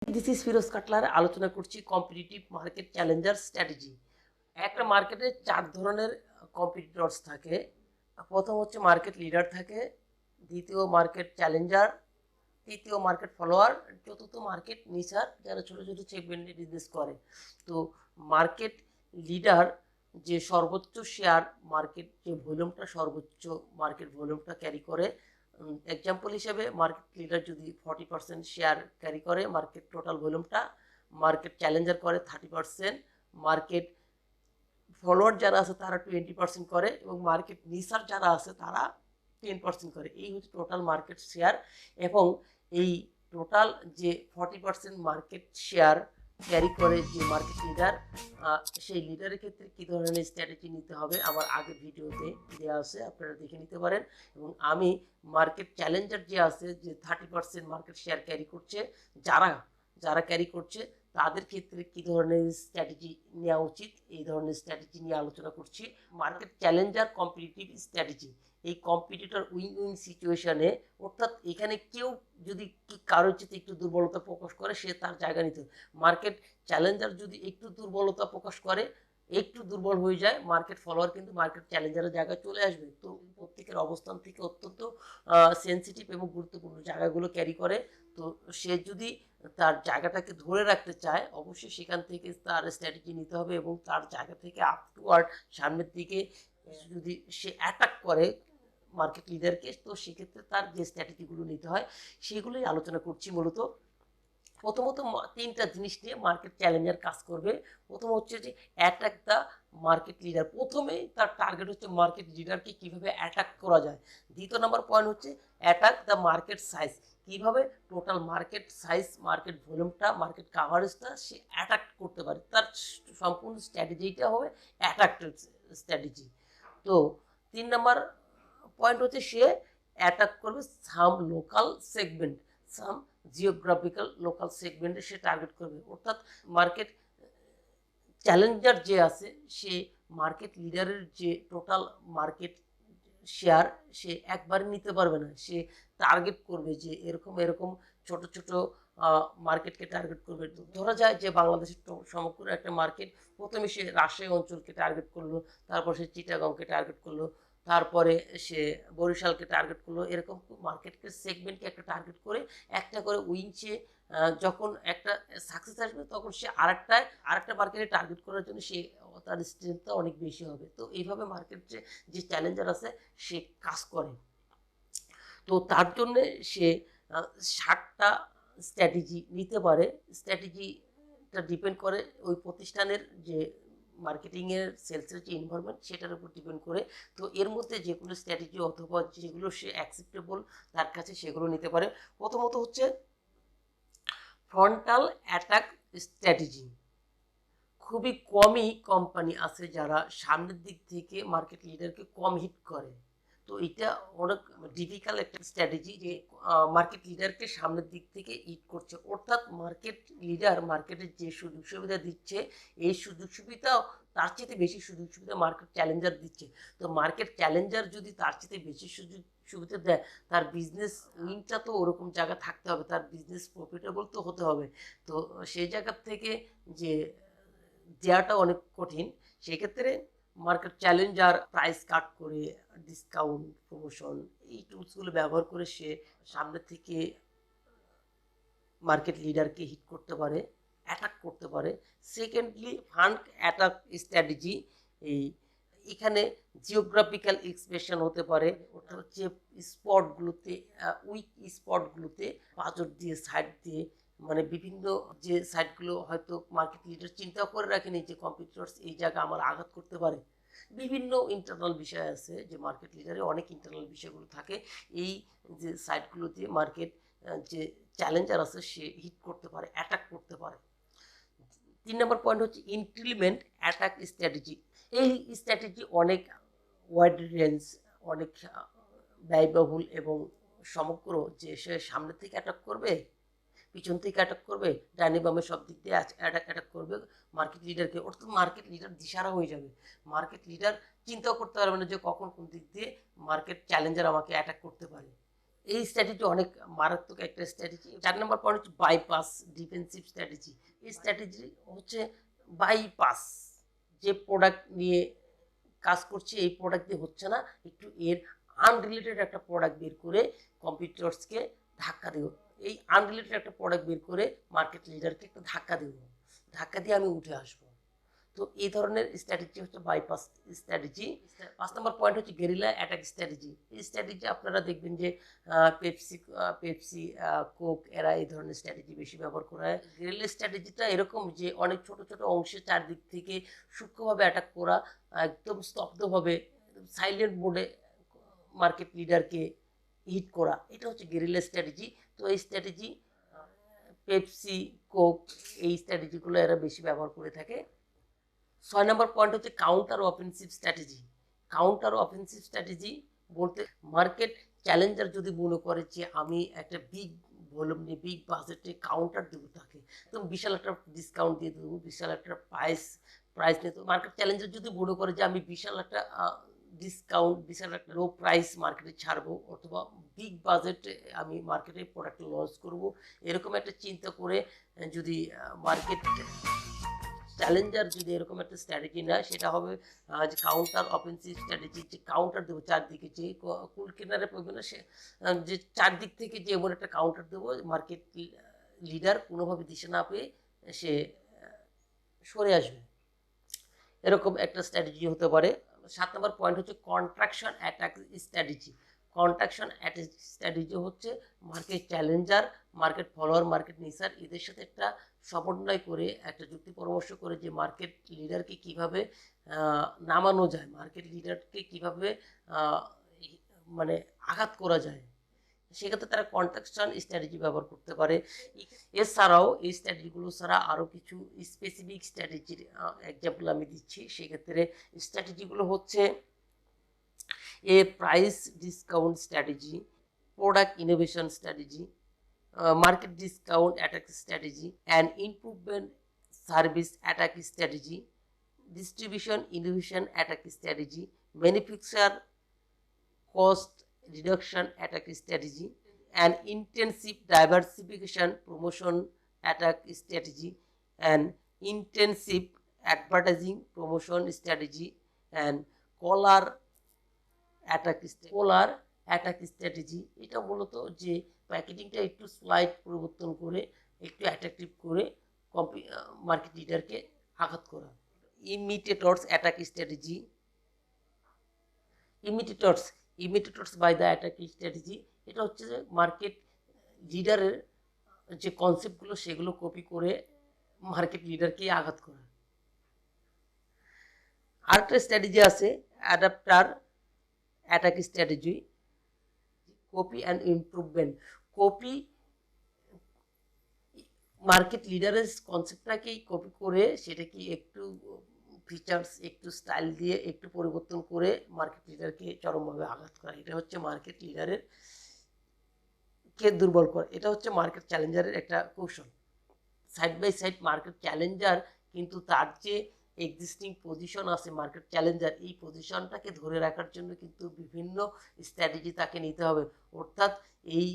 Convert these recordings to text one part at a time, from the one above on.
This is Firoz কাটলার। আলোচনা করছি competitive market Challenger strategy. একটা মার্কেটে 4 ধরনের কম্পিটিটরস থাকে। প্রথম হচ্ছে মার্কেট লিডার থাকে, দ্বিতীয় মার্কেট চ্যালেঞ্জার, তৃতীয় মার্কেট ফলোয়ার, চতুর্থ মার্কেট নিচার, যারা ছোট ছোট সেগমেন্টে বিজনেস করে। তো মার্কেট লিডার যে সর্বোচ্চ শেয়ার মার্কেট যে ভলিউমটা সর্বোচ্চ মার্কেট ভলিউমটা ক্যারি করে। এক্সাম্পল হিসেবে মার্কেট লিডার যদি 40% শেয়ার ক্যারি করে মার্কেট টোটাল ভলিউমটা, মার্কেট চ্যালেঞ্জার করে 30%, মার্কেট ফলোয়ার যারা আছে তারা 20% করে এবং মার্কেট নিসার যারা আছে তারা 10% করে। এই হচ্ছে টোটাল মার্কেট শেয়ার। এবং এই টোটাল যে 40% মার্কেট শেয়ার ক্যারি করে যে মার্কেট লিডার, সেই লিডারের ক্ষেত্রে কী ধরনের স্ট্র্যাটেজি নিতে হবে আমার আগের ভিডিওতে দেওয়া আছে, আপনারা দেখে নিতে পারেন। এবং আমি মার্কেট চ্যালেঞ্জার যে আছে, যে 30% মার্কেট শেয়ার ক্যারি করছে, যারা যারা ক্যারি করছে তাদের ক্ষেত্রে কী ধরনের স্ট্র্যাটেজি নেওয়া উচিত, এই ধরনের স্ট্র্যাটেজি নিয়ে আলোচনা করছি। মার্কেট চ্যালেঞ্জার কম্পিটিটিভ স্ট্র্যাটেজি, এই কম্পিটিটর উইন উইন সিচুয়েশনে, অর্থাৎ এখানে কেউ যদি কারোর চেয়ে একটু দুর্বলতা প্রকাশ করে সে তার জায়গা নিতে। মার্কেট চ্যালেঞ্জার যদি একটু দুর্বলতা প্রকাশ করে, একটু দুর্বল হয়ে যায়, মার্কেট ফলোয়ার কিন্তু মার্কেট চ্যালেঞ্জারের জায়গায় চলে আসবে। তো প্রত্যেকের অবস্থান থেকে অত্যন্ত সেন্সিটিভ এবং গুরুত্বপূর্ণ জায়গাগুলো ক্যারি করে। তো সে যদি তার জায়গাটাকে ধরে রাখতে চায় অবশ্যই সেখান থেকে তার স্ট্র্যাটেজি নিতে হবে এবং তার জায়গা থেকে আপওয়ার্ড সামনের দিকে যদি সে অ্যাটাক করে মার্কেট লিডারকে, তো সেক্ষেত্রে তার যে স্ট্র্যাটেজিগুলো নিতে হয় সেগুলোই আলোচনা করছি। মূলত প্রথমত 3টা জিনিস নিয়ে মার্কেট চ্যালেঞ্জার কাজ করবে। প্রথম হচ্ছে যে অ্যাটাক দ্য মার্কেট লিডার, প্রথমেই তার টার্গেট হচ্ছে মার্কেট লিডারকে কীভাবে অ্যাটাক করা যায়। দ্বিতীয় নম্বর পয়েন্ট হচ্ছে অ্যাটাক দ্য মার্কেট সাইজ, কীভাবে টোটাল মার্কেট সাইজ, মার্কেট ভলিউমটা, মার্কেট কাভারেজটা সে অ্যাটাক করতে পারে। তার সম্পূর্ণ স্ট্র্যাটেজিটা হবে অ্যাটাক স্ট্র্যাটেজি। তো 3 নম্বর পয়েন্ট হচ্ছে সে অ্যাটাক করবে সাম লোকাল সেগমেন্ট, সাম জিওগ্রাফিক্যাল লোকাল সেগমেন্টে সে টার্গেট করবে। অর্থাৎ মার্কেট চ্যালেঞ্জার যে আছে সে মার্কেট লিডারের যে টোটাল মার্কেট শেয়ার সে একবারে নিতে পারবে না, সে টার্গেট করবে যে এরকম এরকম ছোট ছোট মার্কেটকে টার্গেট করবে। ধরা যায় যে বাংলাদেশের সমগ্র একটা মার্কেট, প্রথমে সে রাজশাহী অঞ্চলকে টার্গেট করলো, তারপর সে চিটাগাংকে টার্গেট করলো, তারপরে সে বরিশালকে টার্গেট করলো। এরকম মার্কেটকে সেগমেন্টকে একটা টার্গেট করে একটা করে উইংসে যখন একটা সাকসেস আসবে তখন সে আরেকটা মার্কেটে টার্গেট করার জন্য সে তার স্ট্রেংথটা অনেক বেশি হবে। তো এইভাবে মার্কেট যে চ্যালেঞ্জার আছে সে কাজ করে। তো তার জন্যে সে 60টা স্ট্র্যাটেজি নিতে পারে। স্ট্র্যাটেজিটা ডিপেন্ড করে ওই প্রতিষ্ঠানের যে মার্কেটিংয়ের সেলসের যে এনভায়রনমেন্ট সেটার উপর ডিপেন্ড করে। তো এর মধ্যে যেগুলো স্ট্র্যাটেজি অথবা যেগুলো সে অ্যাকসেপ্টেবল তার কাছে সেগুলো নিতে পারে। প্রথমত হচ্ছে ফ্রন্টাল অ্যাটাক স্ট্র্যাটেজি। খুবই কমই কোম্পানি আছে যারা সামনের দিক থেকে মার্কেট লিডারকে কম হিট করে। তো এটা অনেক ডিফিকাল্ট একটা স্ট্র্যাটেজি যে মার্কেট লিডারকে সামনের দিক থেকে হিট করছে। অর্থাৎ মার্কেট লিডার মার্কেটের যে সুযোগ সুবিধা দিচ্ছে এই সুযোগ সুবিধা তার চেয়ে বেশি সুযোগ সুবিধা মার্কেট চ্যালেঞ্জার দিচ্ছে। তো মার্কেট চ্যালেঞ্জার যদি তার চেয়ে বেশি সুযোগ সুবিধা দেয় তার বিজনেস উইংটা তো ওরকম জায়গা থাকতে হবে, তার বিজনেস প্রফিটেবল তো হতে হবে। তো সেই জায়গার থেকে যে দেওয়াটা অনেক কঠিন। সেক্ষেত্রে মার্কেট চ্যালেঞ্জার প্রাইস কাট করে, ডিসকাউন্ট, প্রমোশন এই টুলসগুলো ব্যবহার করে সে সামনে থেকে মার্কেট লিডারকে হিট করতে পারে, অ্যাটাক করতে পারে। সেকেন্ডলি ফান্ড অ্যাটাক স্ট্র্যাটেজি, এখানে জিওগ্রাফিক্যাল এক্সপ্রেশন হতে পারে। ওটা হচ্ছে স্পটগুলোতে, উইক স্পটগুলোতে পাঁচর দিয়ে, সাইড দিয়ে, মানে বিভিন্ন যে সাইটগুলো হয়তো মার্কেট লিডার চিন্তাও করে রাখেনি যে কম্পিটিটরস এই জায়গা আমার আঘাত করতে পারে। বিভিন্ন ইন্টারনাল বিষয় আছে যে মার্কেট লিডারে অনেক ইন্টারনাল বিষয়গুলো থাকে। এই যে সাইটগুলোতে মার্কেট যে চ্যালেঞ্জার আছে সে হিট করতে পারে, অ্যাটাক করতে পারে। 3 নম্বর পয়েন্ট হচ্ছে ইনক্রিমেন্ট অ্যাটাক স্ট্র্যাটেজি। এই স্ট্র্যাটেজি অনেক ওয়াইড রেঞ্জ, অনেক ব্যয়বহুল এবং সমগ্র, যে সে সামনে থেকে অ্যাটাক করবে, পিছন থেকে অ্যাটাক করবে, ডাইনে বামে সব দিক দিয়ে অ্যাটাক করবে মার্কেট লিডারকে। অর্থাৎ মার্কেট লিডার দিশারা হয়ে যাবে। মার্কেট লিডার চিন্তাও করতে পারবে না যে কখন কোন দিক দিয়ে মার্কেট চ্যালেঞ্জার আমাকে অ্যাটাক করতে পারে। এই স্ট্র্যাটেজি অনেক মারাত্মক একটা স্ট্র্যাটেজি। 4 নম্বর পয়েন্ট হচ্ছে বাইপাস ডিফেন্সিভ স্ট্র্যাটেজি। এই স্ট্র্যাটেজি হচ্ছে বাইপাস, যে প্রোডাক্ট নিয়ে কাজ করছে এই প্রোডাক্ট দিয়ে হচ্ছে না, একটু এর আনরিলেটেড একটা প্রোডাক্ট বের করে কম্পিটিটরসকে ধাক্কা দেব, এই আনরিলেটেড একটা প্রোডাক্ট বের করে মার্কেট লিডারকে একটা ধাক্কা দেব, ধাক্কা দিয়ে আমি উঠে আসবো। তো এই ধরনের স্ট্র্যাটেজি হচ্ছে বাইপাস স্ট্র্যাটেজি। 5 নম্বর পয়েন্ট হচ্ছে গেরিলা অ্যাটাক স্ট্র্যাটেজি। এই স্ট্র্যাটেজি আপনারা দেখবেন যে পেপসি কোক এরা এই ধরনের স্ট্র্যাটেজি বেশি ব্যবহার করা হয়। গেরিলা স্ট্র্যাটেজিটা এরকম যে অনেক ছোট ছোট অংশে চারদিক থেকে সূক্ষ্মভাবে অ্যাটাক করা, একদম স্তব্ধভাবে সাইলেন্ট মোডে মার্কেট লিডারকে হিট করা, এটা হচ্ছে গেরিলা স্ট্র্যাটেজি। তো এই স্ট্র্যাটেজি পেপসি কোক এই স্ট্র্যাটেজিগুলো এরা বেশি ব্যবহার করে থাকে। 6 নম্বর পয়েন্ট হচ্ছে counter offensive strategy. Counter offensive strategy বলতে মার্কেট চ্যালেঞ্জার যদি মনে করে যে আমি একটা বিগ ভলিউম নিয়ে বিগ বাজেটে কাউন্টার দেবো তাকে, তো বিশাল একটা ডিসকাউন্ট দিয়ে দেবো, বিশাল একটা প্রাইস নিয়ে, তো মার্কেট চ্যালেঞ্জার যদি মনে করে যে আমি বিশাল একটা ডিসকাউন্ট, বিশাল একটা লো প্রাইস মার্কেটে ছাড়বো, অথবা বিগ বাজেটে আমি মার্কেটে প্রোডাক্ট লঞ্চ করব, এরকম একটা চিন্তা করে যদি মার্কেট চ্যালেঞ্জার যদি এরকম একটা স্ট্র্যাটেজি নেয়, সেটা হবে যে কাউন্টার অফেন্সিভ স্ট্র্যাটেজি, যে কাউন্টার দেবো চারদিকে, যে কুল কিনারে পড়বে না সে, যে চারদিক থেকে যে এমন একটা কাউন্টার দেবো মার্কেট লিডার কোনোভাবে দিশে না পেয়ে সে সরে আসবে, এরকম একটা স্ট্র্যাটেজি হতে পারে। 7 নম্বর পয়েন্ট হচ্ছে contraction attack strategy. Contraction attack strategy হচ্ছে market challenger, market follower, market nicher এদের সাথে একটা সমন্বয় করে একটা যুক্তি পরামর্শ করে যে মার্কেট লিডারকে কিভাবে নামানো যায়, মার্কেট লিডারকে কিভাবে মানে আঘাত করা যায়, সেক্ষেত্রে তারা কন্ট্রাকশন স্ট্র্যাটেজি ব্যবহার করতে পারে। এছাড়াও এই স্ট্র্যাটেজিগুলো ছাড়া আরও কিছু স্পেসিফিক স্ট্র্যাটেজির এক্সাম্পল আমি দিচ্ছি। সেক্ষেত্রে স্ট্র্যাটেজিগুলো হচ্ছে price discount strategy, product innovation strategy, market discount attack strategy, and improvement service attack strategy, distribution innovation attack strategy, manufacturer cost reduction attack strategy, and intensive diversification promotion attack strategy, and intensive advertising promotion strategy, and collar attack strategy. এটা মূলত যে প্যাকেজিংটা একটু slide পরিবর্তন করে একটু attractive করে market লিডারকে আঘাত করা। Imitators attack strategy. Imitators by the attack strategy, এটা হচ্ছে যে মার্কেট লিডারের যে কনসেপ্টগুলো সেগুলো কপি করে মার্কেট লিডারকে আঘাত করা। আরেকটা স্ট্র্যাটেজি আছে adapter attack strategy, copy and improvement. Copy market লিডারের কনসেপ্টটাকেই কপি করে সেটাকে একটু ফিচার্স একটু স্টাইল দিয়ে একটু পরিবর্তন করে মার্কেট লিডারকে চরমভাবে আঘাত করা, এটা হচ্ছে মার্কেট লিডারের কে দুর্বল করা, এটা হচ্ছে মার্কেট চ্যালেঞ্জারের একটা কৌশল। Side by side market challenger কিন্তু তার যে এক্সিস্টিং পজিশন আছে মার্কেট চ্যালেঞ্জার, এই পজিশনটাকে ধরে রাখার জন্য কিন্তু বিভিন্ন স্ট্র্যাটেজি তাকে নিতে হবে, অর্থাৎ এই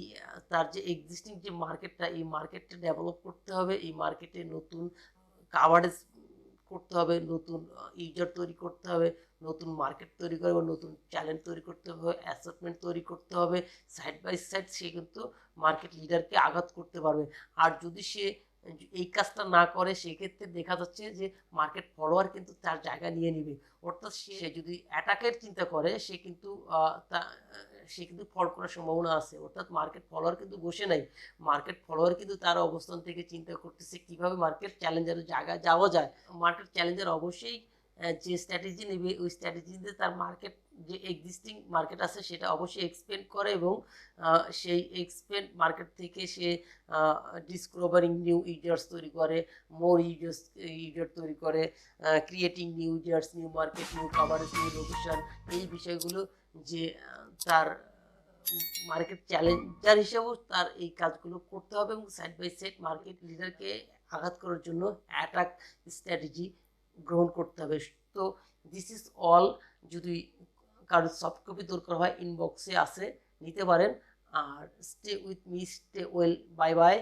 তার যে এক্সিস্টিং যে মার্কেটটা, এই মার্কেটটা ডেভেলপ করতে হবে, এই মার্কেটে নতুন কাভারেজ করতে হবে, নতুন ইউজার তৈরি করতে হবে, নতুন মার্কেট তৈরি করবে, নতুন চ্যালেঞ্জ তৈরি করতে হবে, অ্যাসেটমেন্ট তৈরি করতে হবে। সাইড বাই সাইড সে কিন্তু মার্কেট লিডারকে আঘাত করতে পারবে। আর যদি সে এই কাজটা না করে সেক্ষেত্রে দেখা যাচ্ছে যে মার্কেট ফলোয়ার কিন্তু তার জায়গা নিয়ে নিবে, অর্থাৎ সে যদি অ্যাটাকের চিন্তা করে সে কিন্তু ফল করার সম্ভাবনা আছে, অর্থাৎ মার্কেট ফলোয়ার কিন্তু বসে নাই, মার্কেট ফলোয়ার কিন্তু তার অবস্থান থেকে চিন্তা করতেছে কিভাবে মার্কেট চ্যালেঞ্জারের জায়গায় যাওয়া যায়। মার্কেট চ্যালেঞ্জার অবশ্যই যে স্ট্র্যাটেজি নেবে ওই স্ট্র্যাটেজিতে তার মার্কেট যে এক্সিস্টিং মার্কেট আছে সেটা অবশ্যই এক্সপেন্ড করে, এবং সেই এক্সপেন্ড মার্কেট থেকে সে ডিসকভারিং নিউ ইউজার্স তৈরি করে, মোর ইউজার তৈরি করে, creating new users, new market, new coverage, new location, এই বিষয়গুলো যে তার মার্কেট চ্যালেঞ্জার হিসেবেও তার এই কাজগুলো করতে হবে, এবং সাইড বাই সাইড মার্কেট লিডারকে আঘাত করার জন্য অ্যাটাক স্ট্র্যাটেজি গ্রহণ করতে হবে। তো দিস ইজ অল। যদি কারোর সফট কপি দরকার হয় ইনবক্সে আছে, নিতে পারেন। আর stay with me, stay well, bye by.